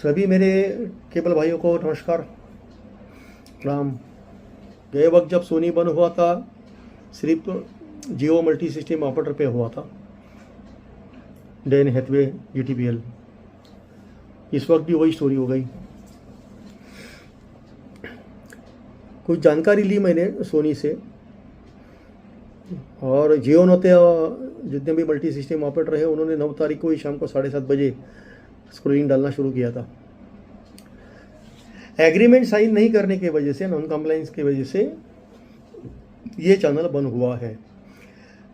सभी मेरे केबल भाइयों को नमस्कार, प्रणाम। गए वक्त जब सोनी बंद हुआ था सिर्फ जियो मल्टी सिस्टम ऑपरेटर पे हुआ था, डेन हैथवे GTPL। इस वक्त भी वही स्टोरी हो गई। कुछ जानकारी ली मैंने सोनी से, और जियो ने जितने भी मल्टी सिस्टम ऑपरेटर है उन्होंने 9 तारीख को ही शाम को 7:30 बजे स्क्रोलिंग डालना शुरू किया था। एग्रीमेंट साइन नहीं करने की वजह से, नॉन कंप्लाइंस की वजह से ये चैनल बंद हुआ है।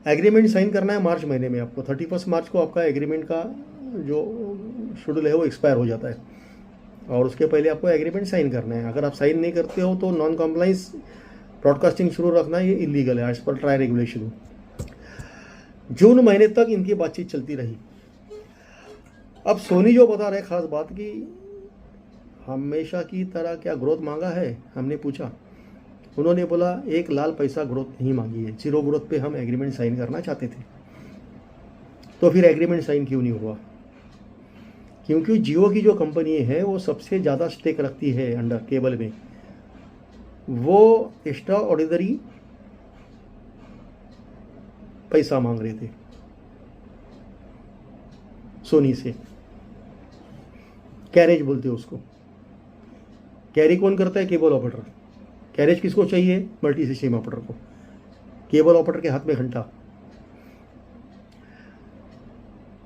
एग्रीमेंट साइन करना है मार्च महीने में। आपको 31 मार्च को आपका एग्रीमेंट का जो शेड्यूल है वो एक्सपायर हो जाता है, और उसके पहले आपको एग्रीमेंट साइन करना है। अगर आप साइन नहीं करते हो तो नॉन कंप्लाइंस ब्रॉडकास्टिंग शुरू रखना ये इलीगल है एज पर ट्राई रेगुलेशन। जून महीने तक इनकी बातचीत चलती रही। अब सोनी जो बता रहे खास बात की हमेशा की तरह क्या ग्रोथ मांगा है, हमने पूछा। उन्होंने बोला 1 लाल पैसा ग्रोथ नहीं मांगी है, 0 ग्रोथ पे हम एग्रीमेंट साइन करना चाहते थे। तो फिर एग्रीमेंट साइन क्यों नहीं हुआ? क्योंकि जियो की जो कंपनी है वो सबसे ज़्यादा स्टेक रखती है अंडर केबल में। वो एक्स्ट्रा ऑर्डिनरी पैसा मांग रहे थे सोनी से। कैरेज बोलते हैं उसको। कैरी कौन करता है? Cable operator. कैरेज किसको चाहिए? मल्टी सिस्टम ऑपरेटर को। केबल ऑपरेटर के हाथ में घंटा।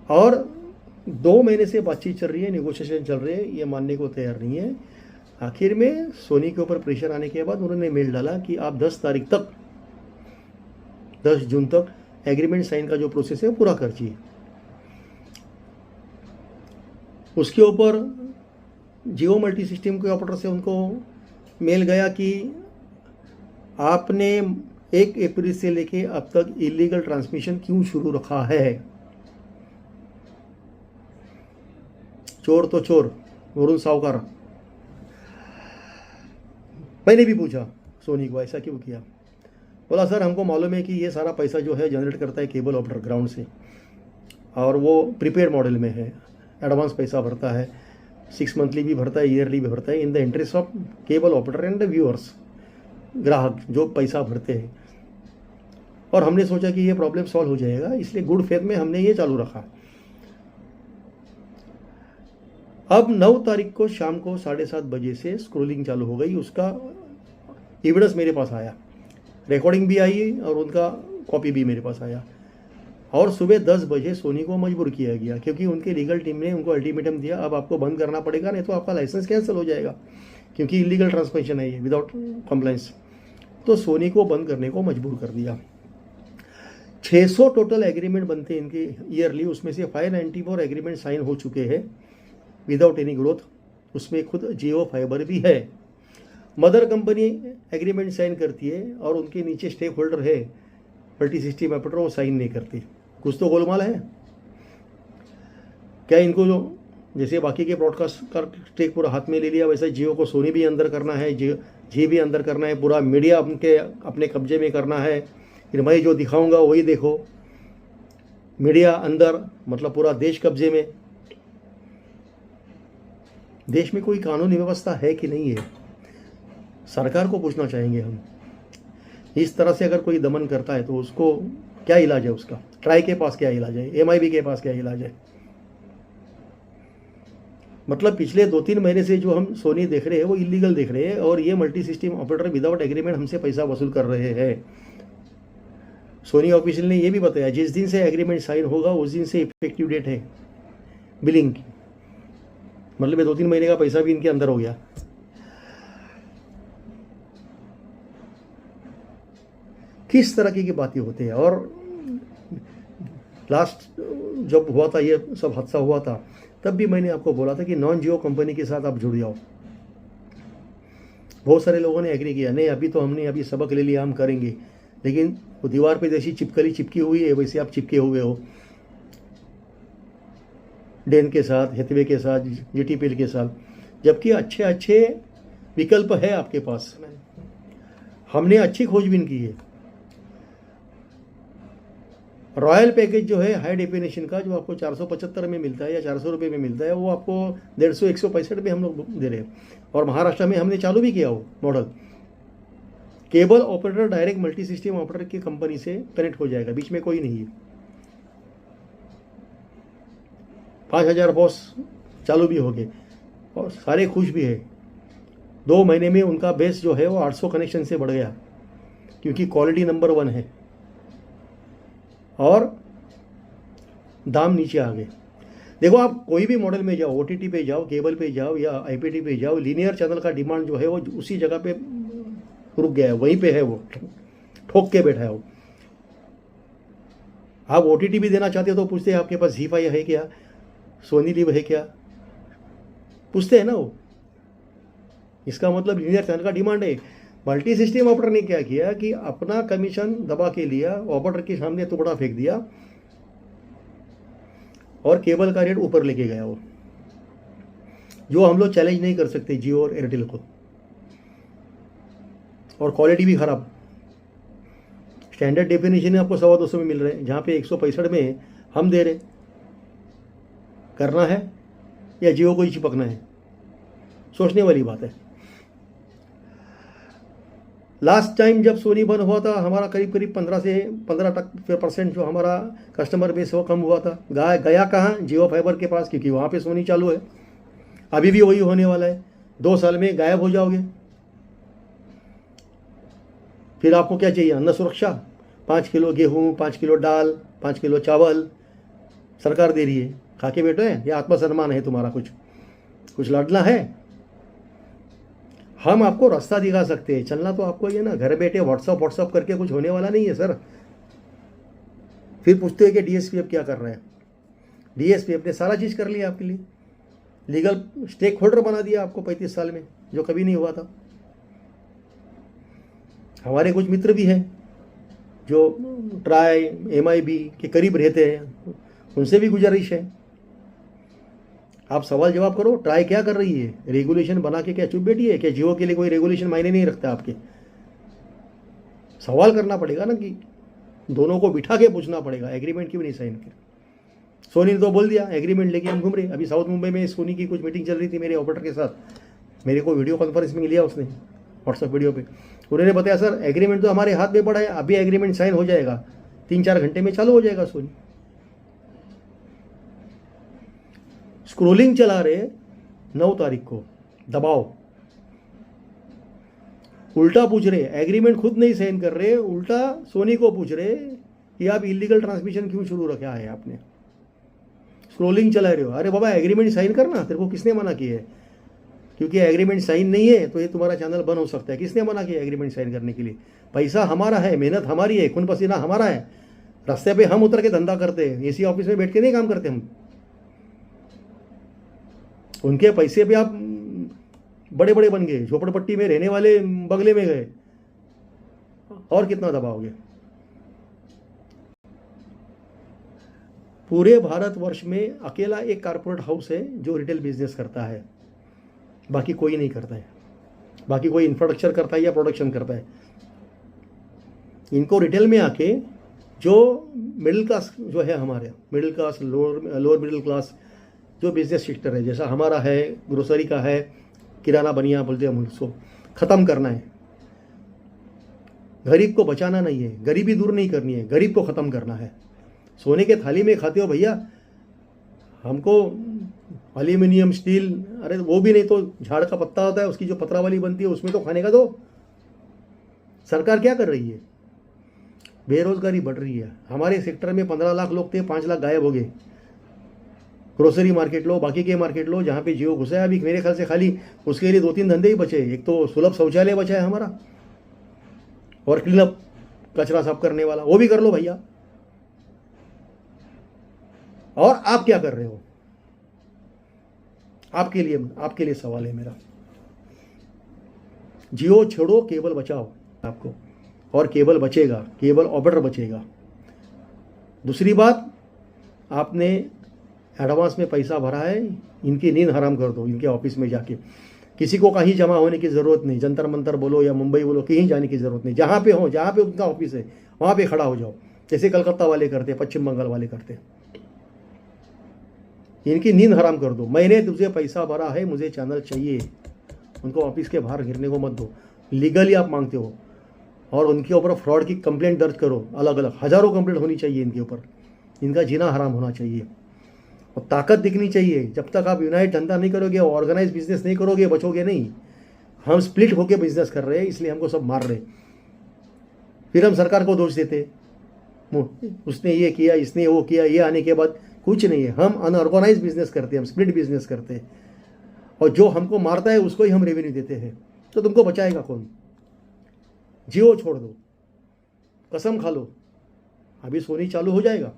और 2 महीने से बातचीत चल रही है, नेगोशिएशन चल रहे हैं, ये मानने को तैयार नहीं है। आखिर में सोनी के ऊपर प्रेशर आने के बाद उन्होंने मेल डाला कि आप 10 तारीख तक, 10 जून तक एग्रीमेंट साइन का जो प्रोसेस है वो पूरा कीजिए। उसके ऊपर जियो मल्टी सिस्टम के ऑपरेटर से उनको मेल गया कि आपने 1 अप्रैल से लेके अब तक इलीगल ट्रांसमिशन क्यों शुरू रखा है? चोर तो चोर, वरुण सावकार। मैंने भी पूछा सोनी को ऐसा क्यों किया। बोला सर हमको मालूम है कि ये सारा पैसा जो है जनरेट करता है केबल ऑपरेटर ग्राउंड से, और वो प्रीपेड मॉडल में है, एडवांस पैसा भरता है, 6 मंथली भी भरता है, ईयरली भी भरता है, इन the interest of cable operator and the viewers, ग्राहक जो पैसा भरते हैं। और हमने सोचा कि ये प्रॉब्लम सॉल्व हो जाएगा, इसलिए गुड फेथ में हमने ये चालू रखा। अब 9 तारीख को शाम को 7:30 बजे से स्क्रोलिंग चालू हो गई। उसका एविडेंस मेरे पास आया, रिकॉर्डिंग भी आई और उनका कॉपी भी मेरे पास आया। और सुबह 10 बजे सोनी को मजबूर किया गया, क्योंकि उनके लीगल टीम ने उनको अल्टीमेटम दिया, अब आपको बंद करना पड़ेगा, नहीं तो आपका लाइसेंस कैंसिल हो जाएगा, क्योंकि इलीगल ट्रांसमिशन है ये विदाउट कंप्लाइंस। तो सोनी को बंद करने को मजबूर कर दिया। 600 टोटल एग्रीमेंट बनते हैं इनके ईयरली, उसमें से 594 एग्रीमेंट साइन हो चुके हैं विदाउट एनी ग्रोथ। उसमें खुद जियो फाइबर भी है। मदर कंपनी एग्रीमेंट साइन करती है और उनके नीचे स्टेक होल्डर है मल्टी सिस्टम ऑपरेटर, वो साइन नहीं करती। कुछ तो गोलमाल है क्या? इनको जो जैसे बाकी के ब्रॉडकास्ट का स्टेक पूरा हाथ में ले लिया, वैसे जियो को सोनी भी अंदर करना है, जी भी अंदर करना है, पूरा मीडिया उनके अपने कब्जे में करना है। फिर मैं जो दिखाऊंगा वही देखो, मीडिया अंदर मतलब पूरा देश कब्जे में। देश में कोई कानूनी व्यवस्था है कि नहीं है? सरकार को पूछना चाहेंगे हम। इस तरह से अगर कोई दमन करता है तो उसको क्या इलाज है? उसका ट्राई के पास क्या इलाज है? MIB के पास क्या इलाज है? मतलब पिछले 2-3 महीने से जो हम सोनी देख रहे हैं वो इलीगल देख रहे हैं, और ये multi system operator without agreement हमसे पैसा वसूल कर रहे हैं। सोनी ऑफिशियल ने ये भी बताया जिस दिन से एग्रीमेंट साइन होगा उस दिन से इफेक्टिव डेट है बिलिंग की। मतलब ये 2-3 महीने का पैसा भी इनके अंदर हो गया। किस तरह की बातें होती है। और लास्ट जब हुआ था ये सब हादसा हुआ था, तब भी मैंने आपको बोला था कि नॉन जियो कंपनी के साथ आप जुड़ जाओ। बहुत सारे लोगों ने एग्री किया, नहीं अभी तो हमने अभी सबक ले लिया, हम करेंगे। लेकिन वो दीवार पे जैसी छिपकली चिपकी हुई है वैसे आप चिपके हुए हो, डेन के साथ, हैथवे के साथ, GTPL के साथ, जबकि अच्छे अच्छे विकल्प है आपके पास। हमने अच्छी खोजबीन की है। रॉयल पैकेज जो है हाई डेफिनेशन का, जो आपको 475 में मिलता है या 400 रुपये में मिलता है, वो आपको 150-165 में हम लोग दे रहे हैं। और महाराष्ट्र में हमने चालू भी किया वो model. Cable operator direct multi system operator की कंपनी से कनेक्ट हो जाएगा, बीच में कोई नहीं है। 5000 बॉस चालू भी हो गए और सारे खुश भी है। 2 महीने में उनका बेस जो है वो 800 कनेक्शन से बढ़ गया, क्योंकि क्वालिटी नंबर 1 है और दाम नीचे आ गए। देखो, आप कोई भी मॉडल में जाओ, OTT पे जाओ, केबल पे जाओ या IPT पे जाओ, लीनियर चैनल का डिमांड जो है वो उसी जगह पे रुक गया है, वहीं पे है, वो ठोक के बैठा है वो। आप OTT भी देना चाहते हो तो पूछते हैं आपके पास ZEE5 है क्या, सोनी लिव है क्या, पूछते हैं ना वो। इसका मतलब लीनियर चैनल का डिमांड है। मल्टी सिस्टम ऑपरेटर ने क्या किया कि अपना कमीशन दबा के लिया, ऑपरेटर के सामने टुकड़ा फेंक दिया और केबल का रेट ऊपर लेके गया वो, जो हम लोग चैलेंज नहीं कर सकते जियो और एयरटेल को। और क्वालिटी भी खराब। स्टैंडर्ड डेफिनेशन आपको 250 में मिल रहे हैं, जहाँ पे 165 में हम दे रहे। करना है या जियो को ही चिपकना है, सोचने वाली बात है। लास्ट टाइम जब सोनी बंद हुआ था, हमारा करीब 15% जो हमारा कस्टमर बेस वो कम हुआ था। गया कहाँ? जियो फाइबर के पास, क्योंकि वहाँ पे सोनी चालू है। अभी भी वही होने वाला है। 2 साल में गायब हो जाओगे। फिर आपको क्या चाहिए? अन्न सुरक्षा। 5 किलो गेहूँ, 5 किलो दाल, 5 किलो चावल सरकार दे रही है, खा के बैठो है। या आत्मसम्मान है तुम्हारा? कुछ लड़ना है? हम आपको रास्ता दिखा सकते हैं, चलना तो आपको ये ना। घर बैठे व्हाट्सअप करके कुछ होने वाला नहीं है सर। फिर पूछते हैं कि DSPF क्या कर रहे हैं। DSPF ने सारा चीज़ कर लिया आपके लिए, लीगल स्टेक होल्डर बना दिया आपको 35 साल में, जो कभी नहीं हुआ था। हमारे कुछ मित्र भी हैं जो ट्राई MIB के करीब रहते हैं, उनसे भी गुजारिश है, आप सवाल जवाब करो। ट्राई क्या कर रही है? रेगुलेशन बना के क्या चुप बैठी है? क्या जियो के लिए कोई रेगुलेशन मायने नहीं रखता? आपके सवाल करना पड़ेगा ना, कि दोनों को बिठा के पूछना पड़ेगा। एग्रीमेंट क्यों नहीं साइन किया? सोनी ने तो बोल दिया एग्रीमेंट लेके हम घूम रहे। अभी साउथ मुंबई में सोनी की कुछ मीटिंग चल रही थी मेरे ऑपरेटर के साथ, मेरे को वीडियो कॉन्फ्रेंस में लिया उसने, व्हाट्सएप वीडियो पे। उन्होंने बताया सर एग्रीमेंट तो हमारे हाथ में पड़ा है, अभी एग्रीमेंट साइन हो जाएगा, 3-4 घंटे में चालू हो जाएगा सोनी। स्क्रोलिंग चला रहे 9 तारीख को, दबाओ। उल्टा पूछ रहे, एग्रीमेंट खुद नहीं साइन कर रहे, उल्टा सोनी को पूछ रहे कि आप इलीगल ट्रांसमिशन क्यों शुरू रखा है आपने, स्क्रोलिंग चला रहे हो। अरे बाबा एग्रीमेंट साइन करना, तेरे को किसने मना किया है? क्योंकि एग्रीमेंट साइन नहीं है तो ये तुम्हारा चैनल बंद हो सकता है। किसने मना किया एग्रीमेंट साइन करने के लिए? पैसा हमारा है, मेहनत हमारी है, खून पसीना हमारा है। रास्ते पे हम उतर के धंधा करते हैं, AC ऑफिस में बैठ के नहीं काम करते हम। उनके पैसे पे आप बड़े बड़े बन गए, झोपड़पट्टी में रहने वाले बंगले में गए, और कितना दबाओगे? पूरे भारतवर्ष में अकेला एक कारपोरेट हाउस है जो रिटेल बिजनेस करता है, बाकी कोई नहीं करता है। बाकी कोई इंफ्रास्ट्रक्चर करता है या प्रोडक्शन करता है। इनको रिटेल में आके जो मिडिल क्लास जो है, हमारे middle class, lower middle class जो बिजनेस सेक्टर है, जैसा हमारा है, ग्रोसरी का है, किराना बनिया बोलते हैं हम, उसको ख़त्म करना है। गरीब को बचाना नहीं है, गरीबी दूर नहीं करनी है, गरीब को ख़त्म करना है। सोने के थाली में खाते हो भैया, हमको एल्यूमिनियम, स्टील, अरे वो भी नहीं तो झाड़ का पत्ता होता है, उसकी जो पतरा वाली बनती है उसमें तो खाने का दो। सरकार क्या कर रही है? बेरोजगारी बढ़ रही है। हमारे सेक्टर में 15 लाख लोग थे, 5 लाख गायब हो गए। ग्रोसरी मार्केट लो, बाकी के मार्केट लो, जहाँ पे जियो घुसा है अभी मेरे ख्याल से खाली उसके लिए 2-3 धंधे ही बचे। एक तो सुलभ शौचालय बचा है हमारा, और क्लीनअप, कचरा साफ करने वाला, वो भी कर लो भैया। और आप क्या कर रहे हो? आपके लिए सवाल है मेरा। जियो छोड़ो, केबल बचाओ आपको, और केबल बचेगा, केबल ऑपरेटर बचेगा। दूसरी बात, आपने एडवांस में पैसा भरा है, इनकी नींद हराम कर दो। इनके ऑफिस में जाके किसी को कहीं जमा होने की ज़रूरत नहीं, जंतर मंतर बोलो या मुंबई बोलो, कहीं जाने की ज़रूरत नहीं। जहाँ पे हो, जहाँ पे उनका ऑफिस है वहाँ पे खड़ा हो जाओ, जैसे कलकत्ता वाले करते, पश्चिम बंगाल वाले करते। इनकी नींद हराम कर दो। मैंने तुझे पैसा भरा है, मुझे चैनल चाहिए। उनको ऑफिस के बाहर गिरने को मत दो। लीगली आप मांगते हो, और उनके ऊपर फ्रॉड की कंप्लेंट दर्ज करो। अलग अलग हज़ारों कंप्लेंट होनी चाहिए इनके ऊपर। इनका जीना हराम होना चाहिए और ताकत दिखनी चाहिए। जब तक आप यूनाइट धंधा नहीं करोगे, ऑर्गेनाइज बिजनेस नहीं करोगे, बचोगे नहीं। हम स्प्लिट होकर बिजनेस कर रहे हैं, इसलिए हमको सब मार रहे। फिर हम सरकार को दोष देते, उसने ये किया, इसने वो किया। ये आने के बाद कुछ नहीं है। हम अनऑर्गेनाइज बिजनेस करते हैं, हम स्प्लिट बिजनेस करते हैं, और जो हमको मारता है उसको ही हम रेवेन्यू देते हैं। तो तुमको बचाएगा कौन? जियो छोड़ दो, कसम खा लो, अभी सोनी चालू हो जाएगा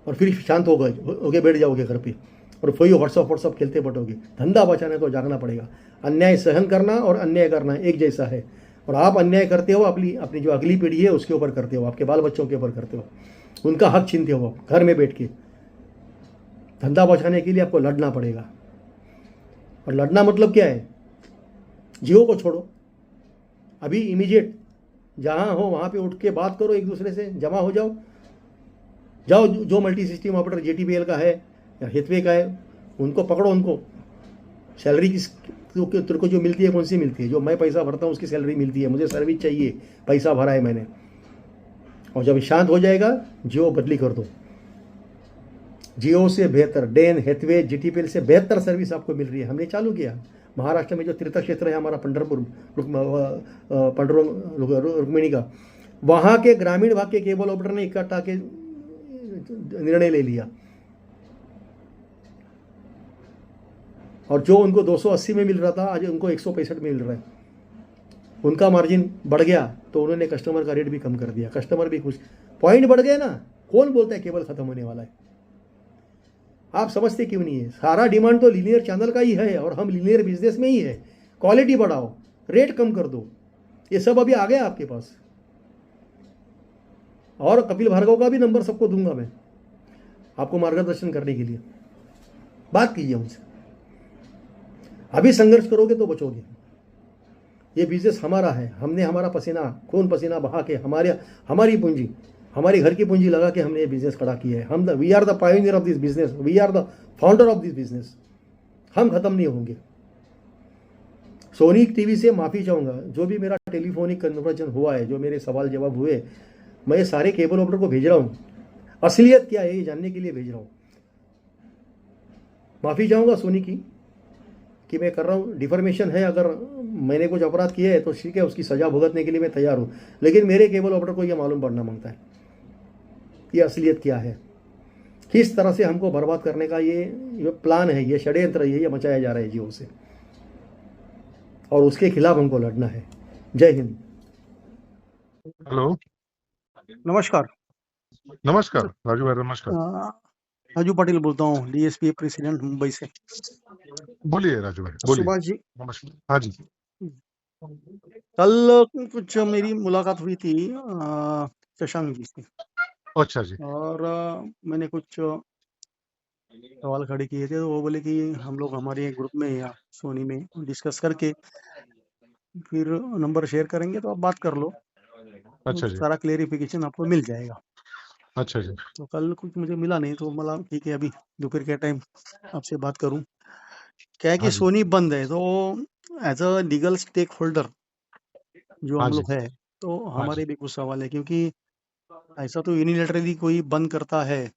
और फिर शांत होके बैठ जाओगे घर पे, और वही व्हाट्सअप खेलते बटोगे। धंधा बचाने तो जागना पड़ेगा। अन्याय सहन करना और अन्याय करना एक जैसा है। और आप अन्याय करते हो, अपनी जो अगली पीढ़ी है उसके ऊपर करते हो, आपके बाल बच्चों के ऊपर करते हो, उनका हक छीनते हो आप घर में बैठ के। धंधा बचाने के लिए आपको लड़ना पड़ेगा। और लड़ना मतलब क्या है? जियो को छोड़ो, अभी इमीडिएट जहाँ हो वहाँ पे उठ के बात करो, एक दूसरे से जमा हो जाओ। जो मल्टी सिस्टम ऑपरेटर जेटीपीएल का है या हेथवे का है, उनको पकड़ो। उनको सैलरी तेरे को जो मिलती है कौन सी मिलती है? जो मैं पैसा भरता हूँ उसकी सैलरी मिलती है। मुझे सर्विस चाहिए, पैसा भरा है मैंने। और जब शांत हो जाएगा, जियो बदली कर दो। जियो से बेहतर, डेन, हेथवे, जीटीपीएल से बेहतर सर्विस आपको मिल रही है। हमने चालू किया। महाराष्ट्र में जो तीर्थ क्षेत्र है हमारा, पंढरपुर, रुक्मिणी का, वहाँ के ग्रामीण भाग के केबल ऑपरेटर ने इकट्ठा के निर्णय ले लिया, और जो उनको 280 में मिल रहा था आज उनको 165 में मिल रहा है। उनका मार्जिन बढ़ गया तो उन्होंने कस्टमर का रेट भी कम कर दिया। कस्टमर भी खुश, पॉइंट बढ़ गए ना। कौन बोलता है केबल खत्म होने वाला है? आप समझते क्यों नहीं है? सारा डिमांड तो लीनियर चैनल का ही है, और हम लीनियर बिजनेस में ही है। क्वालिटी बढ़ाओ, रेट कम कर दो, ये सब अभी आ गया आपके पास। और कपिल भार्गव का भी नंबर सबको दूंगा मैं, आपको मार्गदर्शन करने के लिए। बात कीजिए उनसे। अभी संघर्ष करोगे तो बचोगे। ये बिजनेस हमारा है। हमने हमारा पसीना, खून पसीना बहा के, हमारी पूंजी, हमारी घर की पूंजी लगा के हमने ये बिजनेस खड़ा किया है। We are the pioneer of this business, we are the founder of this business. हम खत्म नहीं होंगे। सोनी टीवी से माफ़ी चाहूँगा, जो भी मेरा टेलीफोनिक कन्वर्सेशन हुआ है, जो मेरे सवाल जवाब हुए, मैं ये सारे केबल ऑपरेटर को भेज रहा हूँ। असलियत क्या है ये जानने के लिए भेज रहा हूँ। माफ़ी चाहूँगा सोनी की कि मैं कर रहा हूँ, डिफॉर्मेशन है। अगर मैंने कुछ अपराध किया है तो ठीक है, उसकी सज़ा भुगतने के लिए मैं तैयार हूँ। लेकिन मेरे केबल ऑपरेटर को यह मालूम पड़ना मांगता है ये असलियत क्या है, किस तरह से हमको बर्बाद करने का ये प्लान है, ये षड्यंत्र है, ये मचाया जा रहा है जियो से, और उसके खिलाफ हमको लड़ना है। जय हिंद। हेलो, नमस्कार। नमस्कार राजू भाई, नमस्कार। राजू पाटिल बोलता हूँ, डीएसपी प्रेसिडेंट मुंबई से। बोलिए राजू भाई, बोलिए। सुभाष जी, नमस्कार। हाँ जी। कल कुछ मेरी मुलाकात हुई थी शशांक जी से, अच्छा जी। और मैंने कुछ सवाल खड़े किए थे। तो वो बोले कि हम लोग हमारे ग्रुप में या सोनी में डिस्कस करके फिर नंबर शेयर करेंगे, तो आप बात कर लो, अच्छा जी। सारा क्लेरिफिकेशन आपको मिल जाएगा। अच्छा जी। तो कल कुछ मुझे मिला नहीं, तो मला ठीक है अभी दोपहर के टाइम आपसे बात करूं। क्या है कि हाँ जी। सोनी बंद है, तो as a legal stake holder जो हाँ हम जी। लोग है, तो हाँ हमारे जी। भी कुछ सवाल है। क्योंकि ऐसा तो यूनिलैटरली कोई बंद करता है हाँ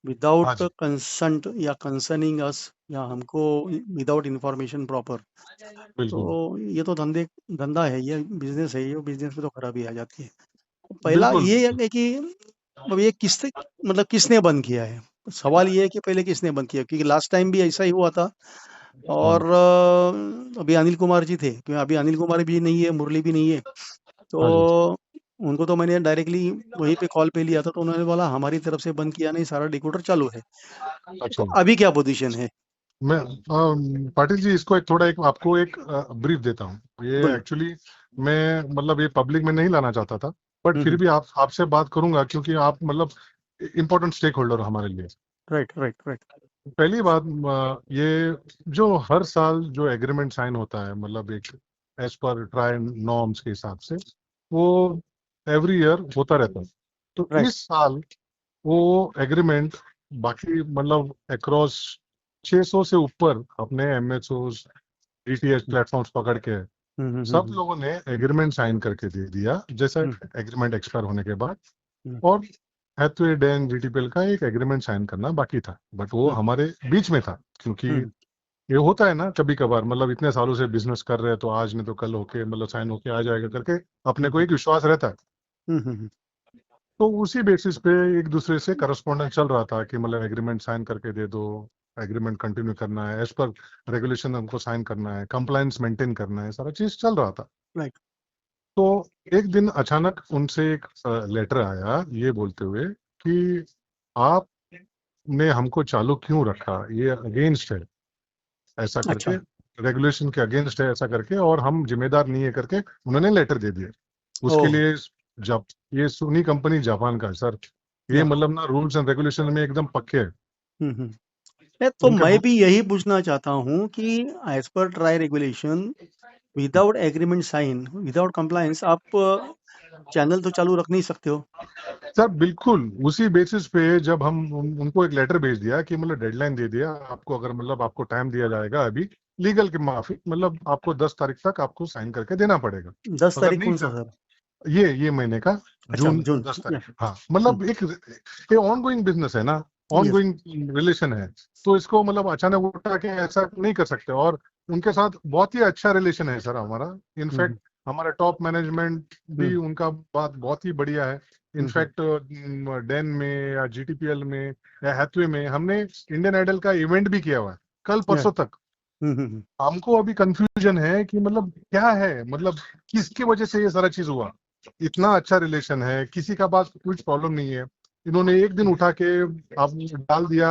विदाउट जी। कंसंट या कंसर्निंग अस, या हमको विदाउट इंफॉर्मेशन प्रॉपर, बिल्कुल तो ये तो धंधा है, ये बिजनेस है, ये बिजनेस में तो खराबी आ जाती है। पहला बिल्कुल। ये है कि अब ये किसने बंद किया है। सवाल ये है कि पहले किसने बंद किया, क्योंकि लास्ट टाइम भी ऐसा ही हुआ था। और अभी अनिल कुमार जी थे, क्योंकि अभी अनिल कुमार भी नहीं है, मुरली भी नहीं है, तो हाँ जी। उनको तो मैंने डायरेक्टली वहीं पे कॉल पे लिया था। तो उन्होंने बोला हमारी तरफ से बंद किया नहीं, सारा डिकोडर चालू है। अच्छा तो जी। अभी क्या पोजीशन है? मैं पाटिल जी, इसको आपको एक ब्रीफ देता हूँ। ये बोलिए। एक्चुअली मैं मतलब ये पब्लिक में नहीं लाना चाहता था, बट फिर हम्म, भी आपसे बात करूंगा, क्योंकि आप मतलब इम्पोर्टेंट स्टेक होल्डर हो हमारे लिए। Right right right. पहली बात, ये जो हर साल जो एग्रीमेंट साइन होता है, मतलब एक एज पर ट्राई नॉर्म्स के हिसाब से, वो एवरी ईयर होता रहता है। तो राइट। इस साल वो एग्रीमेंट बाकी मतलब अक्रॉस 600 से ऊपर अपने एमएसओस डीटीएच प्लेटफॉर्म्स पकड़ के सब लोगों ने एग्रीमेंट साइन करके दे दिया जैसा एग्रीमेंट एक्सपायर होने के बाद। और हैथवे डेन जीटीपीएल का एक एग्रीमेंट साइन करना बाकी था, बट वो हमारे बीच में था, क्योंकि ये होता है ना कभी कभार, मतलब इतने सालों से बिजनेस कर रहे हैं तो आज नहीं तो कल होके मतलब साइन होके आ जाएगा करके अपने को एक विश्वास रहता है। तो उसी बेसिस पे एक दूसरे से करस्पॉन्डेंस चल रहा था कि मतलब एग्रीमेंट साइन करके दे दो, एग्रीमेंट कंटिन्यू करना है, एज पर रेगुलेशन हमको साइन करना है, कंप्लायंस मेंटेन करना है, सारा चीज चल रहा था। राइट। तो एक दिन अचानक उनसे एक लेटर आया ये बोलते हुए कि आपने हमको चालू क्यों रखा, ये अगेंस्ट है ऐसा करके, रेगुलेशन के अगेंस्ट है ऐसा करके, और हम जिम्मेदार नहीं है करके उन्होंने लेटर दे दिया। उसके लिए जब ये सोनी कंपनी जापान का है सर, ये मतलब ना रूल्स एंड रेगुलेशन में एकदम पक्के है। तो मैं भी यही पूछना चाहता हूँ कि एज पर TRAI regulation without agreement sign without compliance आप चैनल तो चालू रख नहीं सकते हो सर। बिल्कुल उसी बेसिस पे जब हम उनको एक लेटर भेज दिया कि मतलब डेडलाइन दे दिया आपको, अगर मतलब आपको टाइम दिया जाएगा अभी लीगल के माफी, मतलब आपको 10 तारीख तक आपको साइन करके देना पड़ेगा। 10 तारीख कौन सा सर? ये महीने का जून 10 तारीख। हाँ मतलब एक ऑनगोइंग बिजनेस है ना, ऑनगोइंग रिलेशन है, तो इसको मतलब अचानक उठा के ऐसा नहीं कर सकते। और उनके साथ बहुत ही अच्छा रिलेशन है सर हमारा। इनफैक्ट हमारा टॉप मैनेजमेंट भी उनका बात बहुत ही बढ़िया है। इनफैक्ट डेन में या जीटीपीएल में या हैथवे में हमने इंडियन आइडल का इवेंट भी किया हुआ है कल परसों तक। हमको अभी कंफ्यूजन है कि मतलब क्या है, मतलब किसकी वजह से ये सारा चीज हुआ। इतना अच्छा रिलेशन है, किसी का बात कुछ प्रॉब्लम नहीं है। इन्होंने एक दिन उठा के आप डाल दिया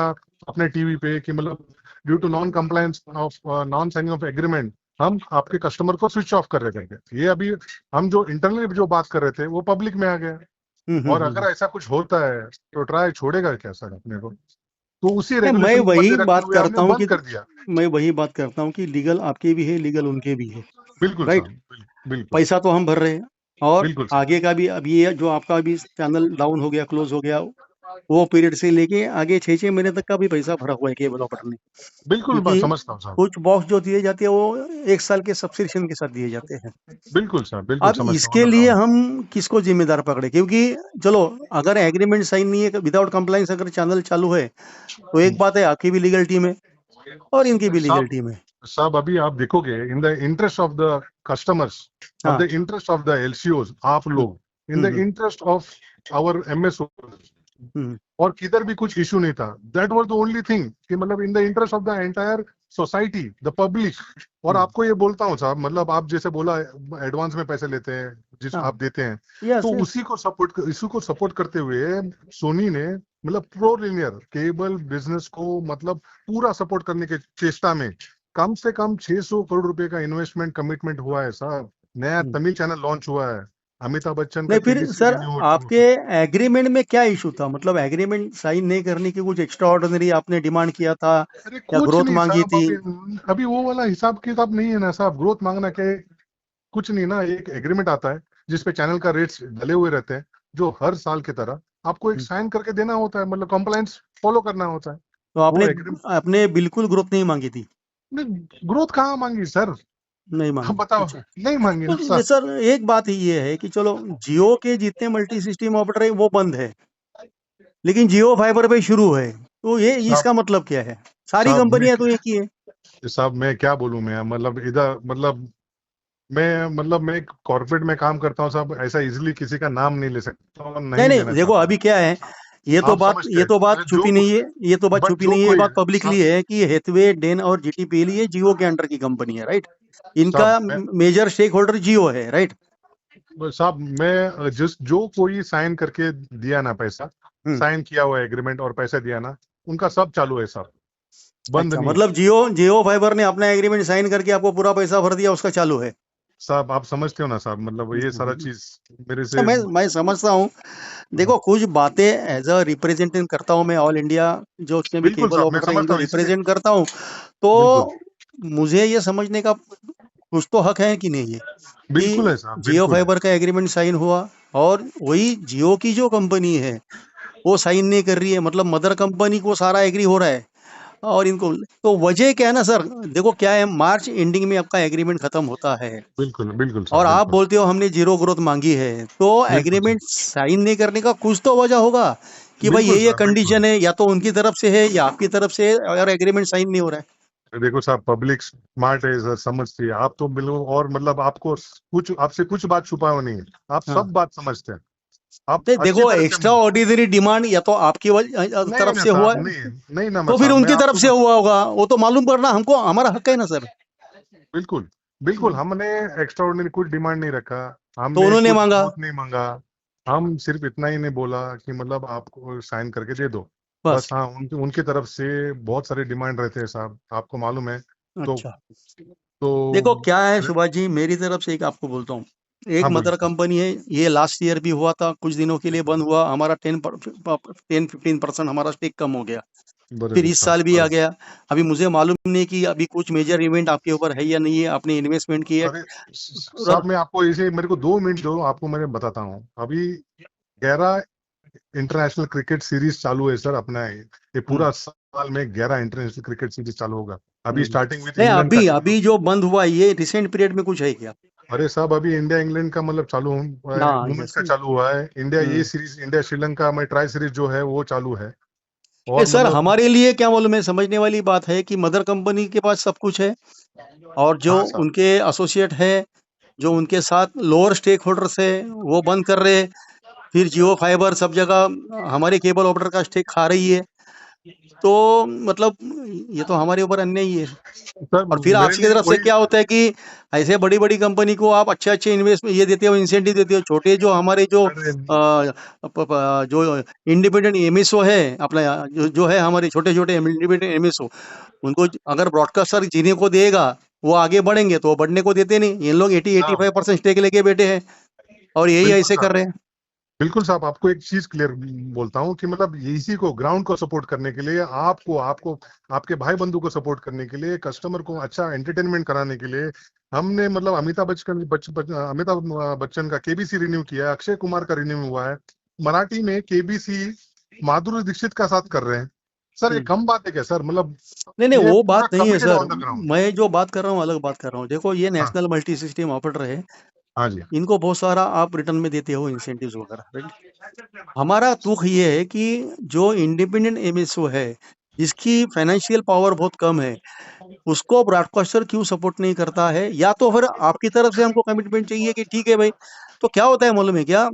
अपने टीवी पे कि मतलब due to non compliance of non signing of agreement हम आपके कस्टमर को स्विच ऑफ कर रहे थे। ये अभी हम जो इंटरनली जो बात कर रहे थे वो पब्लिक में आ गया। और अगर ऐसा कुछ होता है तो ट्राई छोड़ेगा क्या सर अपने को? तो उसी मैं वही बात करता हूँ कि कर दिया। मैं वही बात करता हूँ कि लीगल आपके भी है, लीगल उनके भी है। बिल्कुल राइट। बिल्कुल पैसा तो हम भर रहे हैं और बिल्कुल आगे का भी, अभी ये जो आपका अभी चैनल डाउन हो गया, क्लोज हो गया, वो पीरियड से लेके आगे 6 महीने तक का भी पैसा भरा हुआ है केबल ऑपरेटर ने। बिल्कुल क्योंकि समझता हूँ साहब। कुछ बॉक्स जो दिए जाते हैं वो 1 साल के सब्सक्रिप्शन के साथ दिए जाते हैं। बिल्कुल सर, बिल्कुल अब समझता इसके लिए हम किसको जिम्मेदार पकड़े? क्योंकि चलो अगर एग्रीमेंट साइन नहीं है, विदाउट कंप्लायंस अगर चैनल चालू है तो एक बात है, आपकी भी लीगल टीम है और इनकी भी लीगल टीम है। साहब अभी आप देखोगे in the interest of the customers, of the interest of the LCOs, आप लोग in the interest of our MSO, और किधर भी कुछ इशू नहीं था। That was the only thing कि मतलब in the interest of the entire society, the public. और आपको ये बोलता हूँ साहब, मतलब आप जैसे बोला एडवांस में पैसे लेते हैं जिस आप देते हैं, तो उसी को सपोर्ट करते हुए सोनी ने मतलब प्रो लिनियर केबल बिजनेस को मतलब पूरा सपोर्ट करने के चेष्टा में कम से कम 600 करोड़ रुपए का इन्वेस्टमेंट कमिटमेंट हुआ है साहब। नया तमिल चैनल लॉन्च हुआ है, अमिताभ बच्चन का। नहीं, फिर सर आपके एग्रीमेंट में क्या इशू था? मतलब एग्रीमेंट साइन नहीं करने की कुछ एक्स्ट्रा ऑर्डिनरी आपने डिमांड किया था या ग्रोथ मांगी थी? अभी वो वाला हिसाब किताब नहीं है ना साहब, ग्रोथ मांगना क्या, कुछ नहीं ना। एक एग्रीमेंट आता है जिसपे चैनल का रेट्स डले हुए रहते हैं, जो हर साल की तरह आपको एक साइन करके देना होता है, मतलब कंप्लायंस फॉलो करना होता है। तो आपने बिल्कुल ग्रोथ नहीं मांगी थी? ग्रोथ कहाँ मांगी सर? नहीं मांगी? बताओ। नहीं मांगी ना तो सर एक बात ये है कि चलो जियो के जितने मल्टी सिस्टम ऑपरेटर है वो बंद है, लेकिन जियो फाइबर पे शुरू है, तो ये इसका मतलब क्या है? सारी कंपनियां तो एक ही है साहब। मैं क्या बोलूं, मैं मतलब इधर मैं कॉर्पोरेट में काम करता हूँ साहब, ऐसा इजीली किसी का नाम नहीं ले सकता। नहीं देखो अभी क्या है, ये तो बात छुपी नहीं है, ये बात पब्लिकली है कि हैथवे, डेन और जीटीपीएल ये जियो के अंडर की कंपनी है, राइट? इनका मेजर स्टेक होल्डर जियो है, राइट? साहब मैं जो कोई साइन करके दिया ना पैसा, साइन किया हुआ एग्रीमेंट और पैसा दिया ना, उनका सब चालू है साहब, बंद नहीं। मतलब जियो फाइबर ने अपना एग्रीमेंट साइन करके आपको पूरा पैसा भर दिया, उसका चालू है साहब। आप समझते हो ना साहब, मतलब ये सारा चीज मेरे से मैं समझता हूँ। देखो कुछ बातें एज अ रिप्रेजेंटेटिव करता हूँ मैं, ऑल इंडिया जो उसमें भी केबल ऑपरेटर इनको रिप्रेजेंट करता हूँ, तो मुझे ये समझने का कुछ तो हक है कि नहीं है बिल्कुल है साहब, जियो फाइबर का एग्रीमेंट साइन हुआ, और वही जियो की जो कंपनी है वो साइन नहीं कर रही है, मतलब मदर कंपनी को सारा एग्री हो रहा है और इनको, तो वजह क्या है ना सर, देखो क्या है, मार्च एंडिंग में आपका एग्रीमेंट खत्म होता है बिल्कुल बिल्कुल और साहब, आप बिल्कुल बोलते हो हमने जीरो ग्रोथ मांगी है, तो बिल्कुल एग्रीमेंट साहब, साइन नहीं करने का कुछ तो वजह होगा कि भाई बिल्कुल ये साहब, बिल्कुल। कंडीशन है, या तो उनकी तरफ से है या आपकी तरफ से है और एग्रीमेंट साइन नहीं हो रहा है। देखो साहब, पब्लिक स्मार्ट है सर, समझती है। आप तो बिल्कुल, और मतलब आपको कुछ, आपसे कुछ बात छुपा हुआ नहीं है, आप हाँ, सब बात समझते हैं, आप नहीं अच्छी देखो, तरह से। एक्स्ट्रा ऑर्डिनरी डिमांड या तो आपकी नहीं तरफ ना से हुआ साहब, है, नहीं, नहीं ना मैं तो फिर साहब, मैं उनकी तरफ आपको से हुआ होगा, वो तो मालूम करना हमको, हमारा हक है ना सर। बिल्कुल बिल्कुल, हमने एक्स्ट्रा ऑर्डिनरी कुछ डिमांड नहीं रखा, तो हमने उन्होंने कुछ मांगा, ग्रोथ नहीं मांगा। हम सिर्फ इतना ही नहीं बोला कि मतलब आपको साइन करके दे दो, बस। बस। हाँ, उनकी उनकी तरफ से बहुत सारे डिमांड रहते हैं साहब, आपको मालूम है। तो अच्छा, देखो तो क्या है सुभाष जी, मेरी तरफ से एक आपको बोलता हूँ, एक हाँ बोलिए मदर साहब। कंपनी है, ये लास्ट ईयर भी हुआ था, कुछ दिनों के लिए बंद हुआ, हमारा 10-15% हमारा स्टेक कम हो गया, फिर बराबर इस साहब, साल भी आ बराबर। गया। अभी मुझे मालूम नहीं कि अभी कुछ मेजर इवेंट आपके ऊपर है या नहीं है, आपने इन्वेस्टमेंट की है। अरे साहब, मैं आपको इसे, मेरे को 2 मिनट दो, आपको मैं बताता हूँ। अभी 11 इंटरनेशनल क्रिकेट सीरीज चालू है सर अपना। ये हम्म, पूरा साल में 11 इंटरनेशनल क्रिकेट सीरीज चालू होगा। अभी हम्म। स्टार्टिंग विद नहीं, इंग्लैंड का अभी चालू। अभी जो बंद हुआ ये रिसेंट पीरियड में कुछ है क्या? अरे साहब, अभी इंडिया इंग्लैंड का मतलब चालू हुआ है, हाँ, वुमेन्स यस। का चालू हुआ है। इंडिया ये हम्म। सीरीज, इंडिया श्रीलंका में ट्राई सीरीज जो है वो चालू है। ये और सर मतलब हमारे लिए क्या मालूम है, समझने वाली बात है कि मदर कंपनी के पास सब कुछ है और जो हाँ साहब, उनके एसोसिएट है, जो उनके साथ लोअर स्टेक होल्डर्स है, वो बंद कर रहे हैं। फिर जियो फाइबर सब जगह हमारे केबल ऑपरेटर का स्टेक खा रही है, तो मतलब ये तो हमारे ऊपर अन्याय ही है। सर और फिर मेरे आपकी लिए तरफ से वही। क्या होता है कि ऐसे बड़ी बड़ी कंपनी को आप अच्छे अच्छे इन्वेस्ट ये देते हो, इंसेंटिव देते हो, छोटे जो हमारे जो अरे जो इंडिपेंडेंट एमएसओ है अपना, जो है हमारे छोटे छोटे इंडिपेंडेंट एमएसओ, उनको अगर ब्रॉडकास्टर जीने को देगा वो आगे बढ़ेंगे, तो वो बढ़ने को देते नहीं, ये लोग 80-85% स्टेक लेके बैठे हैं और यही बिल्कुल ऐसे कर साहब, रहे हैं। बिल्कुल साहब, आपको एक चीज क्लियर बोलता हूँ कि मतलब इसी को, ग्राउंड को सपोर्ट करने के लिए, आपको आपको आपके भाई बंधु को सपोर्ट करने के लिए, कस्टमर को अच्छा एंटरटेनमेंट कराने के लिए, हमने मतलब अमिताभ बच्चन का केबीसी रिन्यू किया है, अक्षय कुमार का रिन्यू हुआ है, मराठी में केबीसी माधुरी दीक्षित का साथ कर रहे हैं। सर ये हम्म। कम बात है क्या सर? मतलब नहीं नहीं, ये वो पूरा बात नहीं है committed sir, on the ground. मैं जो बात कर रहा हूँ अलग बात कर रहा हूँ। देखो ये हाँ, नेशनल मल्टी सिस्टम ऑपरेटर है, हाँ जी। इनको बहुत सारा आप रिटर्न में देते हो इंसेंटिव्स वगैरह, राइट। हमारा दुख ये है कि जो इंडिपेंडेंट एमएसओ है, जिसकी फाइनेंशियल पावर बहुत कम है, उसको ब्रॉडकास्टर क्यों सपोर्ट नहीं करता है, या तो फिर आपकी तरफ से हमको कमिटमेंट चाहिए कि ठीक है भाई। तो क्या होता है मालूम है क्या,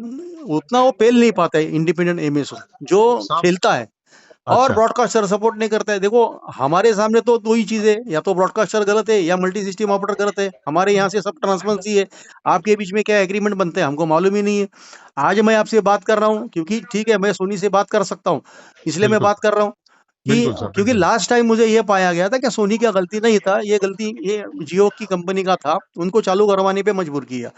उतना वो पेल नहीं पाता है इंडिपेंडेंट एमएसओ जो साहब, खेलता है, और अच्छा, ब्रॉडकास्टर सपोर्ट नहीं करता है। देखो हमारे सामने तो दो ही चीजें, या तो ब्रॉडकास्टर गलत है या मल्टी सिस्टम ऑपरेटर गलत है, हमारे यहाँ से सब ट्रांसपेरेंसी है। आपके बीच में क्या एग्रीमेंट बनते हैं हमको मालूम ही नहीं है। आज मैं आपसे बात कर रहा हूँ क्योंकि ठीक है मैं सोनी से बात कर सकता हूँ, इसलिए मैं बिल्कुल बात कर रहा हूँ कि बिल्कुल सर, क्योंकि बिल्कुल लास्ट टाइम मुझे ये पाया गया था कि सोनी की गलती नहीं था, ये गलती ये जियो की कंपनी का था, उनको चालू करवाने पे मजबूर किया।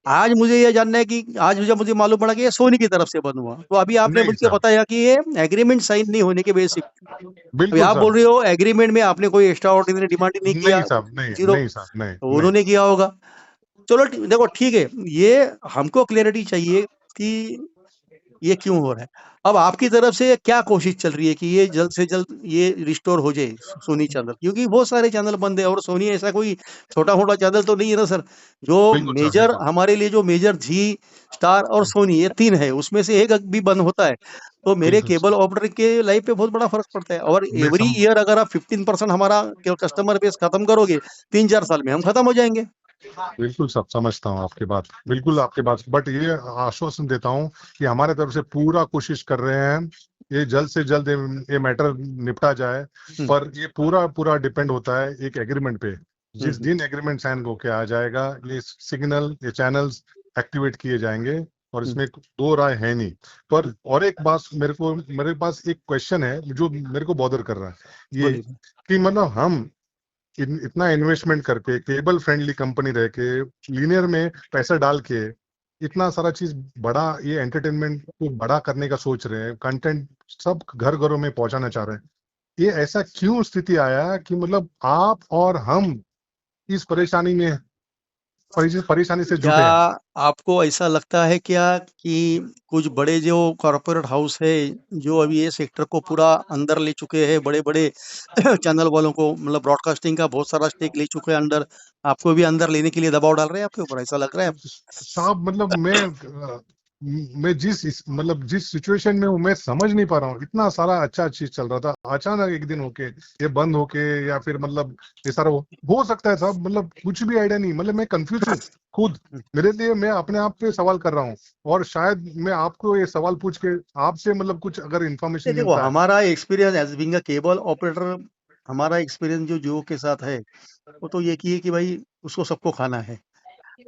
आज मुझे ये जानना है कि आज जब मुझे मालूम पड़ा कि ये सोनी की तरफ से बंद हुआ, तो अभी आपने नहीं मुझे साहब, बताया कि ये एग्रीमेंट साइन नहीं होने के बेसिक, अभी बिल्कुल आप बोल साहब, रहे हो एग्रीमेंट में आपने कोई एक्स्ट्रा ऑर्डिनरी डिमांड ही नहीं किया, नहीं साहब, नहीं, जीरो, नहीं साहब, नहीं, तो नहीं। उन्होंने किया होगा। चलो देखो ठीक है, ये हमको क्लैरिटी चाहिए कि ये क्यों हो रहा है। अब आपकी तरफ से क्या कोशिश चल रही है कि ये जल्द से जल्द ये रिस्टोर हो जाए सोनी चैनल, क्योंकि बहुत सारे चैनल बंद है और सोनी ऐसा कोई छोटा मोटा चैनल तो नहीं है ना सर। जो बिल्कुल सर, मेजर बिल्कुल। हमारे लिए जो मेजर जी, स्टार और सोनी, ये तीन है, उसमें से एक भी बंद होता है तो मेरे बिल्कुल केबल सर, ऑपरेटर के लाइफ पे बहुत बड़ा फर्क पड़ता है। और मैं एवरी सम ईयर अगर आप 15% हमारा कस्टमर बेस खत्म करोगे, 3-4 साल में हम खत्म हो जाएंगे। बिल्कुल सब समझता हूँ आपकी बात, बिल्कुल आपकी बात, बट ये आश्वासन देता हूँ कि हमारे तरफ से पूरा कोशिश कर रहे हैं, ये जल्द से जल्द ये मैटर निपटा जाए। हम्म, पर ये पूरा पूरा डिपेंड होता है एक एग्रीमेंट पे। हम्म, जिस दिन एग्रीमेंट साइन होके आ जाएगा, ये सिग्नल, ये चैनल्स एक्टिवेट किए जाएंगे, और हम्म, इसमें दो राय है नहीं। पर और एक बात, मेरे पास एक क्वेश्चन है जो मेरे को बॉदर कर रहा है, ये बोलिए। कि मतलब हम इतना इन्वेस्टमेंट करके, केबल फ्रेंडली कंपनी रह के, लीनियर में पैसा डाल के, इतना सारा चीज बड़ा, ये एंटरटेनमेंट को बड़ा करने का सोच रहे हैं, कंटेंट सब घर घरों में पहुंचाना चाह रहे हैं। ये ऐसा क्यों स्थिति आया कि मतलब आप और हम इस परेशानी में हैं? परेशानी से क्या जूझे हैं। आपको ऐसा लगता है क्या कि कुछ बड़े जो कॉरपोरेट हाउस है जो अभी ये सेक्टर को पूरा अंदर ले चुके हैं, बड़े बड़े चैनल वालों को, मतलब ब्रॉडकास्टिंग का बहुत सारा स्टेक ले चुके हैं अंदर, आपको भी अंदर लेने के लिए दबाव डाल रहे हैं आपके ऊपर, ऐसा लग रहा है आपको? साहब मतलब मैं मतलब जिस सिचुएशन में हूँ मैं समझ नहीं पा रहा हूँ। इतना सारा अच्छा चीज चल रहा था, अचानक एक दिन होके ये बंद होके, या फिर मतलब ये सारा हो सकता है साहब, मतलब कुछ भी आइडिया नहीं, मतलब मैं कंफ्यूज हूँ खुद। मेरे लिए मैं अपने आप पे सवाल कर रहा हूँ, और शायद मैं आपको ये सवाल पूछ के आपसे मतलब कुछ अगर इन्फॉर्मेशन देखो, मिलता है। हमारा experience as being a cable operator, हमारा एक्सपीरियंस जो जियो के साथ है वो तो ये की है कि भाई उसको सबको खाना है।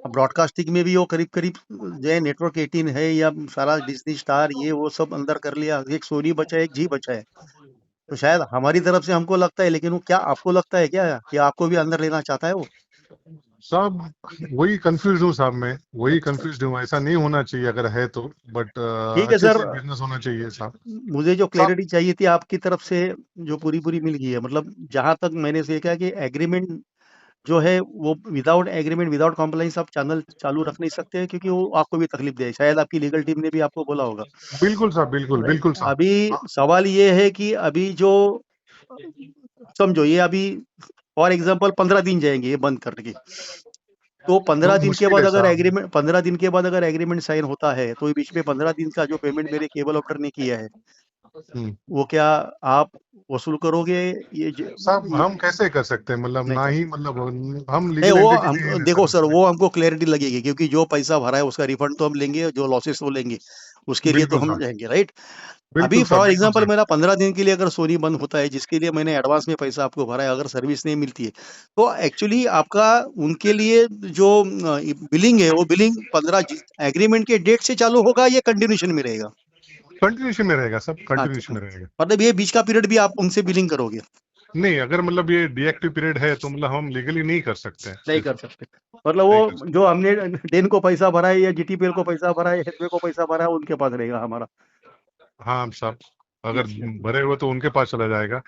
अब ब्रॉडकास्टिंग में भी वो करीब करीब जो है नेटवर्क 18 है या सारा डिज्नी स्टार ये वो सब अंदर कर लिया, एक सोनी बचा है, एक जी बचा है। तो शायद हमारी तरफ से हमको लगता है, लेकिन वो क्या आपको लगता है क्या कि आपको भी अंदर लेना चाहता है वो? साहब वही कंफ्यूज हूँ साहब, मैं वही कंफ्यूज हूँ। ऐसा नहीं होना चाहिए अगर है तो, बट ठीक है अच्छे सर, से बिजनेस होना चाहिए साहब। मुझे जो साहब क्लैरिटी चाहिए थी आपकी तरफ से जो पूरी पूरी मिल गई है, मतलब जहां तक मैंने देखा कि एग्रीमेंट जो है वो विदाउट एग्रीमेंट विदाउट कॉम्प्लाइंस आप चैनल चालू रख नहीं सकते हैं, क्योंकि वो आपको भी तकलीफ दे, शायद आपकी लीगल टीम ने भी आपको बोला होगा। बिल्कुल साहब, बिल्कुल राइट, बिल्कुल साहब। अभी हाँ, सवाल ये है कि अभी जो समझो ये अभी फॉर एग्जांपल 15 दिन जाएंगे ये बंद करने के, तो 15 दिन के मुश्किल बाद है अगर साहब। एग्रीमेंट 15 दिन के बाद अगर एग्रीमेंट साइन होता है तो ये बीच में 15 दिन का जो पेमेंट मेरे केबल ऑपरेटर ने किया है हम्म। वो क्या आप वसूल करोगे? ये, साहब ये हम कैसे कर सकते हैं, मतलब नहीं ना कर ही सकते। मतलब हम नहीं, लीगल वो एंटिटी हम नहीं है देखो सर सर, उसमें। वो हमको क्लैरिटी लगेगी, क्योंकि जो पैसा भरा है उसका रिफंड तो हम लेंगे, जो लॉसेस वो लेंगे, उसके लिए तो बिल्कुल हम साहब, जाएंगे, राइट? अभी बिल्कुल साहब, फॉर बिल्कुल एग्जांपल साहब। मेरा 15 दिन के लिए अगर सोनी बंद होता है, जिसके लिए मैंने एडवांस में पैसा आपको भरा है, अगर सर्विस नहीं मिलती है तो एक्चुअली आपका उनके लिए जो बिलिंग है वो बिलिंग 15 एग्रीमेंट के डेट से चालू होगा या कंटिन्यूशन में रहेगा? कंटिन्यूशन में रहेगा सब, कंटिन्यूशन अच्छा, में रहेगा। मतलब ये बीच का पीरियड भी आप उनसे बिलिंग करोगे? नहीं, अगर मतलब ये डीएक्टिव पीरियड है तो मतलब हम लीगली नहीं कर सकते हैं नहीं ऐसा। कर सकते, मतलब नहीं कर वो सकते। जो हमने डेन को पैसा भरा है या जीटीपीएल को पैसा भरा है, हेथवे को पैसा भरा है, उनके पास रहेगा हमारा। हाँ साहब, अगर भरे हुए तो उनके पास चला जाएगा।